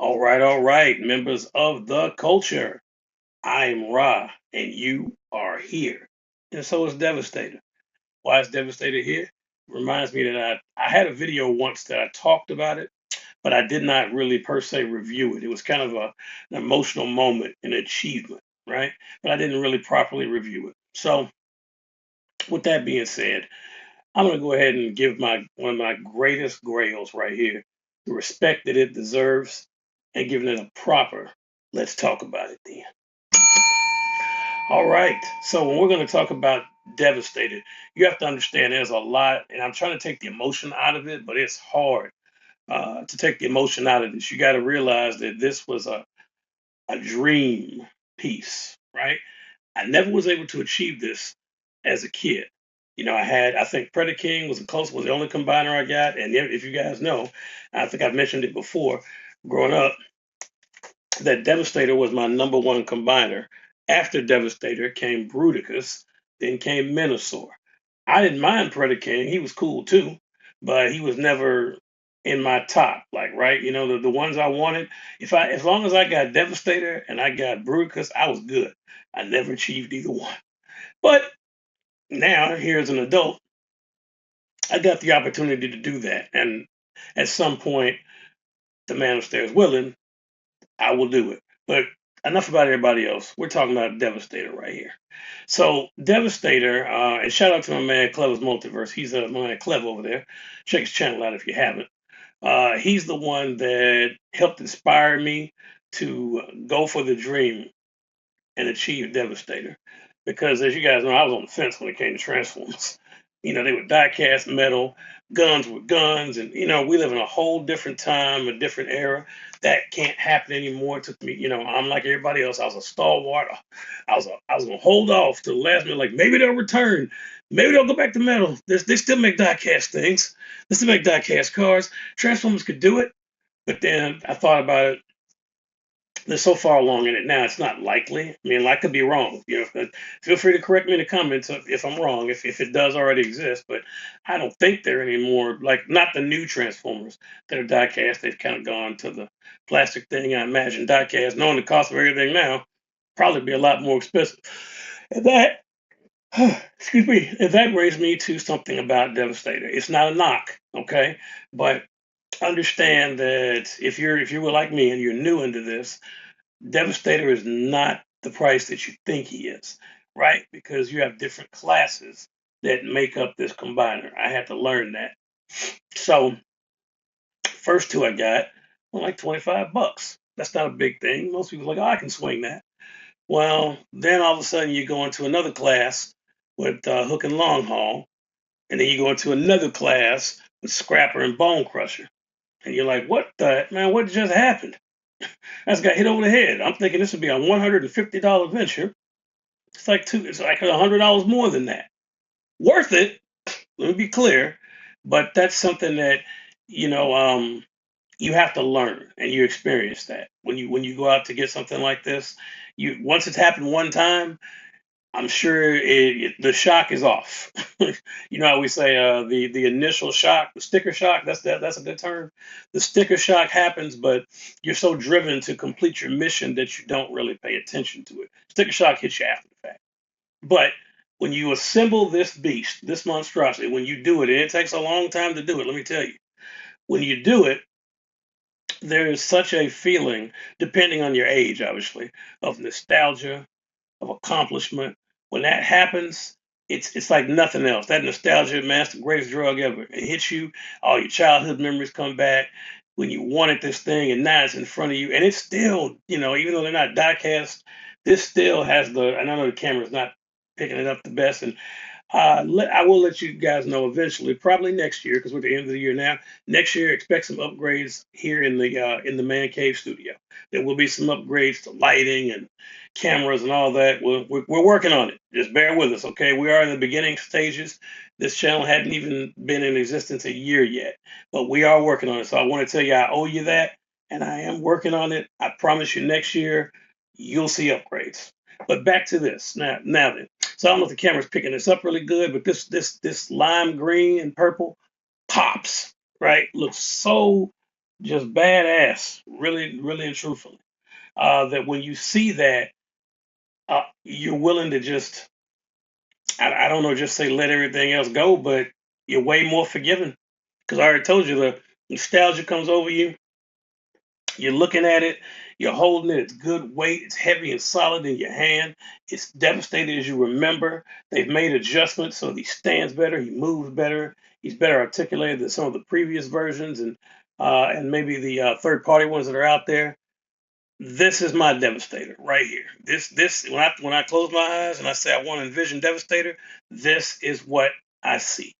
All right, members of the culture. I'm Ra, and you are here. And so is Devastator. Why is Devastator here? Reminds me that I had a video once that I talked about it, but I did not really per se review it. It was kind of an emotional moment, an achievement, right? But I didn't really properly review it. So, with that being said, I'm going to go ahead and give my one of my greatest grails right here the respect that it deserves and giving it a proper let's talk about it then. All right. So when we're going to talk about Devastated, you have to understand there's a lot, and I'm trying to take the emotion out of it, but it's hard to take the emotion out of this. You got to realize that this was a dream piece, right? I never was able to achieve this as a kid. I think Predator King was the only combiner I got. And if you guys know, I think I've mentioned it before, growing up, that Devastator was my number one combiner. After Devastator came Bruticus, then came Minosaur. I didn't mind Predator King. He was cool too, but he was never in my top, like, right? The ones I wanted, as long as I got Devastator and I got Bruticus, I was good. I never achieved either one. But now, here as an adult, I got the opportunity to do that. And at some point, the man upstairs willing, I will do it. But enough about everybody else. We're talking about Devastator right here. So Devastator, and shout out to my man Clever's Multiverse. He's my man Clever over there. Check his channel out if you haven't. He's the one that helped inspire me to go for the dream and achieve Devastator. Because as you guys know, I was on the fence when it came to Transformers. They were die-cast metal, guns were guns, and we live in a whole different time, a different era. That can't happen anymore. It took me, I'm like everybody else. I was a stalwart. I was gonna hold off to the last minute, like maybe they'll return. Maybe they'll go back to metal. They still make die-cast things. They still make die-cast cars. Transformers could do it. But then I thought about it, they're so far along in it now, it's not likely. I mean, I could be wrong. Feel free to correct me in the comments if I'm wrong, if it does already exist. But I don't think there anymore. Like, not the new Transformers that are diecast. They've kind of gone to the plastic thing. I imagine diecast, knowing the cost of everything now, probably be a lot more expensive. And that, excuse me, and that brings me to something about Devastator. It's not a knock, okay? But understand that if you're like me and you're new into this, Devastator is not the price that you think he is, right? Because you have different classes that make up this combiner. I had to learn that. So, first two I got were like 25 bucks. That's not a big thing. Most people are like, oh, I can swing that. Well, then all of a sudden you go into another class with hook and long haul, and then you go into another class with scrapper and bone crusher. And you're like, what the man, what just happened? I just got hit over the head. I'm thinking this would be a $150 venture. It's like $100 more than that. Worth it. Let me be clear, but that's something that you know um, you have to learn and you experience that when you go out to get something like this. You once it's happened one time, I'm sure the shock is off. You know how we say the initial shock, the sticker shock. That's a good term. The sticker shock happens, but you're so driven to complete your mission that you don't really pay attention to it. Sticker shock hits you after the fact. But when you assemble this beast, this monstrosity, when you do it, and it takes a long time to do it, let me tell you, when you do it, there is such a feeling, depending on your age, obviously, of nostalgia, of accomplishment. When that happens, it's like nothing else. That nostalgia, man, it's the greatest drug ever. It hits you, all your childhood memories come back when you wanted this thing, and now it's in front of you, and it's still, even though they're not diecast, this still has the. And I know the camera's not picking it up the best, and I will let you guys know eventually, probably next year, because we're at the end of the year now. Next year, expect some upgrades here in the man cave studio. There will be some upgrades to lighting and cameras and all that. We're working on it. Just bear with us, okay? We are in the beginning stages. This channel hadn't even been in existence a year yet, but we are working on it. So I want to tell you, I owe you that, and I am working on it. I promise you, next year you'll see upgrades. But back to this now then. So I don't know if the camera's picking this up really good, but this lime green and purple pops, right? Looks so just badass, really, really and truthfully. That when you see that, you're willing to just, I don't know, just say let everything else go, but you're way more forgiving. Because I already told you the nostalgia comes over you. You're looking at it, you're holding it, it's good weight, it's heavy and solid in your hand. It's devastated as you remember. They've made adjustments so he stands better, he moves better, he's better articulated than some of the previous versions and maybe the third party ones that are out there. This is my Devastator right here. This when I close my eyes and I say I want to envision Devastator, this is what I see.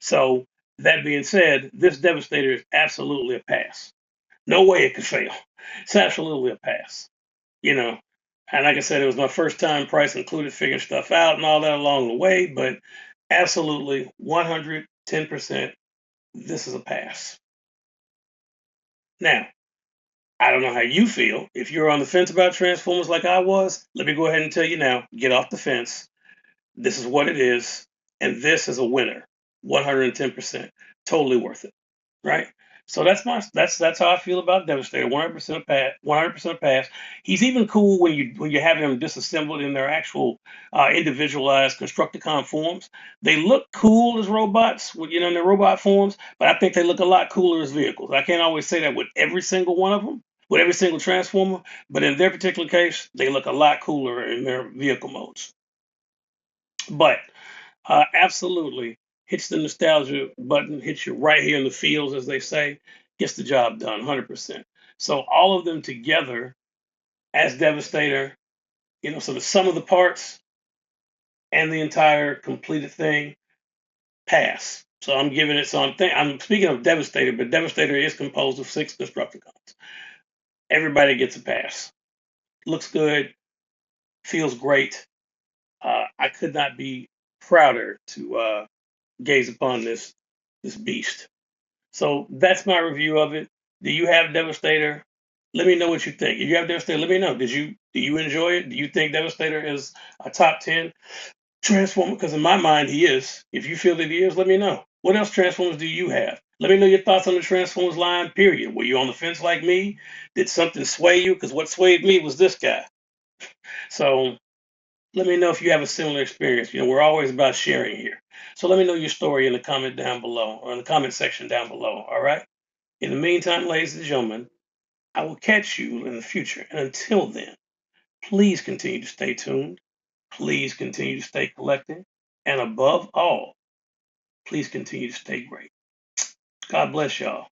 So that being said, this Devastator is absolutely a pass. No way it could fail. It's absolutely a pass. You know, and like I said, it was my first time, price included, figuring stuff out and all that along the way. But absolutely, 110%, this is a pass. Now, I don't know how you feel. If you're on the fence about Transformers like I was, let me go ahead and tell you now, get off the fence. This is what it is, and this is a winner. 110%. Totally worth it. Right? So that's how I feel about Devastator. 100% pass. 100% pass. He's even cool when you have them disassembled in their actual individualized Constructicon forms. They look cool as robots, in their robot forms, but I think they look a lot cooler as vehicles. I can't always say that with every single one of them, with every single Transformer, but in their particular case, they look a lot cooler in their vehicle modes. But absolutely hits the nostalgia button, hits you right here in the feels, as they say, gets the job done 100%. So all of them together as Devastator, so the sum of the parts and the entire completed thing pass. So I'm giving it. I'm speaking of Devastator, but Devastator is composed of 6 Constructicons. Everybody gets a pass. Looks good, feels great. I could not be prouder to gaze upon this beast. So that's my review of it. Do you have Devastator? Let me know what you think. If you have Devastator, let me know. Do you enjoy it? Do you think Devastator is a top 10 Transformer? Because in my mind, he is. If you feel that he is, let me know. What else Transformers do you have? Let me know your thoughts on the Transformers line, period. Were you on the fence like me? Did something sway you? Because what swayed me was this guy. So let me know if you have a similar experience. We're always about sharing here. So let me know your story in the comment down below or in the comment section down below. All right. In the meantime, ladies and gentlemen, I will catch you in the future. And until then, please continue to stay tuned. Please continue to stay collected. And above all, please continue to stay great. God bless y'all.